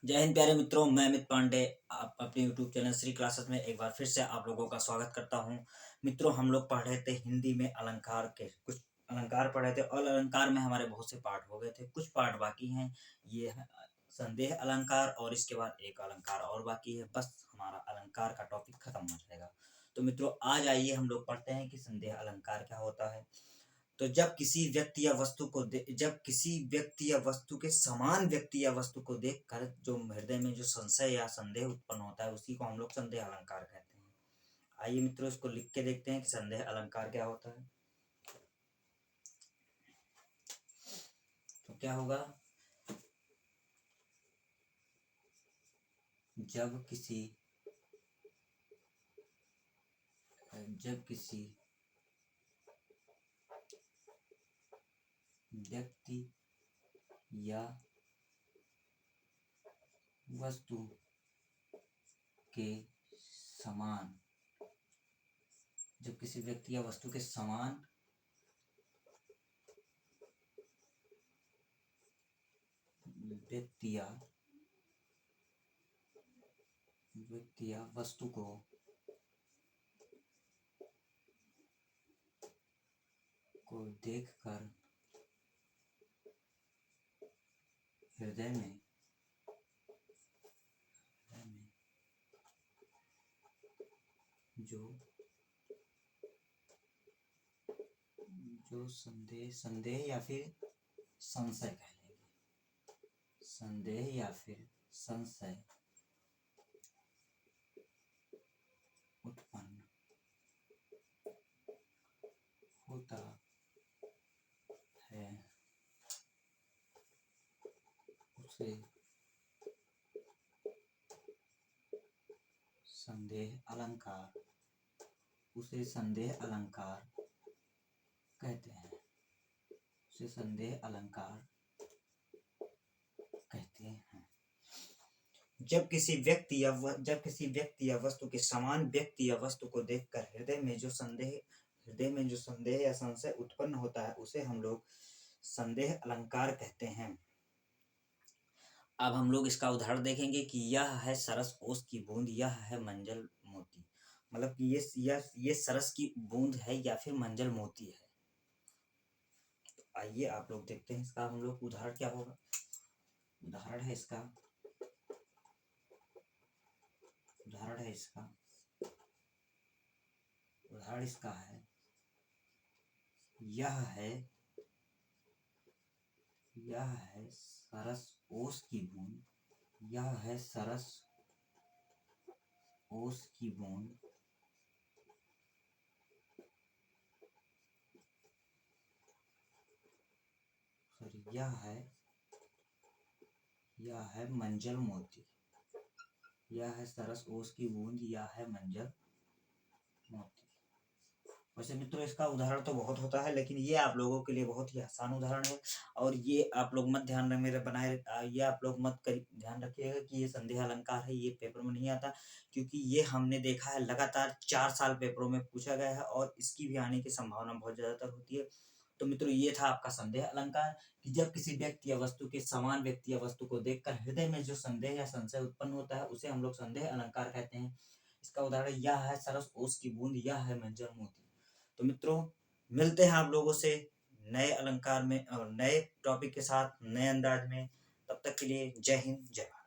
जय हिंद प्यारे मित्रों, मैं अमित पांडे आप अपने YouTube चैनल श्री क्लासेस में एक बार फिर से आप लोगों का स्वागत करता हूं। मित्रों, हम लोग पढ़ रहे थे हिंदी में अलंकार के कुछ अलंकार पढ़ रहे थे और अलंकार में हमारे बहुत से पार्ट हो गए थे, कुछ पार्ट बाकी हैं। ये है संदेह अलंकार और इसके बाद एक अलंकार और बाकी है। बस हमारा अलंकार का टॉपिक खत्म हो जाएगा। तो मित्रों, आज आइए हम लोग पढ़ते हैं कि संदेह अलंकार क्या होता है। तो जब किसी व्यक्ति या वस्तु को जब किसी व्यक्ति या वस्तु के समान व्यक्ति या वस्तु को देखकर जो हृदय में जो संशय या संदेह उत्पन्न होता है, उसी को हम लोग संदेह अलंकार कहते हैं। आइए मित्रों, इसको लिख के देखते हैं कि संदेह अलंकार क्या होता है। तो क्या होगा, जब किसी व्यक्ति या वस्तु के समान जब किसी व्यक्ति या वस्तु के समान व्यक्ति या वस्तु को देखकर हृदय में जो संदेह या फिर संशय कह लेंगे, संदेह या फिर संशय उत्पन्न होता है, उसे संदेह अलंकार कहते हैं। उसे संदेह अलंकार कहते हैं। जब किसी व्यक्ति या वस्तु के समान व्यक्ति या वस्तु को देखकर हृदय में जो संदेह या संशय उत्पन्न होता है, उसे हम लोग संदेह अलंकार कहते हैं। अब हम लोग इसका उदाहरण देखेंगे कि यह है सरस ओस की बूंद, यह है मंजल मोती। मतलब कि ये सरस की बूंद है या फिर मंजल मोती है। तो आइए आप लोग देखते हैं इसका हम लोग उदाहरण क्या होगा। उदाहरण है इसका उदाहरण इसका है, यह है सरस ओस की बूंद, यह है सरस ओस की बूंद, यह है मंजल मोती। यह है सरस ओस की बूंद, यह है मंजल मोती। वैसे मित्रों, इसका उदाहरण तो बहुत होता है, लेकिन ये आप लोगों के लिए बहुत ही आसान उदाहरण है। और ये आप लोग मत ध्यान मेरे बनाए ये आप लोग मत ध्यान रखिएगा कि ये संदेह अलंकार है, ये पेपर में नहीं आता। क्योंकि ये हमने देखा है लगातार 4 साल पेपरों में पूछा गया है और इसकी भी आने की संभावना बहुत ज्यादातर होती है। तो मित्रों, ये था आपका संदेह अलंकार कि जब किसी व्यक्ति या वस्तु के समान व्यक्ति या वस्तु को देखकर हृदय में जो संदेह या संशय उत्पन्न होता है, उसे हम लोग संदेह अलंकार कहते हैं। इसका उदाहरण यह है सरस ओस की बूंद, यह है मंजल मोती। तो मित्रों, मिलते हैं आप लोगों से नए अलंकार में और नए टॉपिक के साथ नए अंदाज में। तब तक के लिए जय हिंद, जय भारत।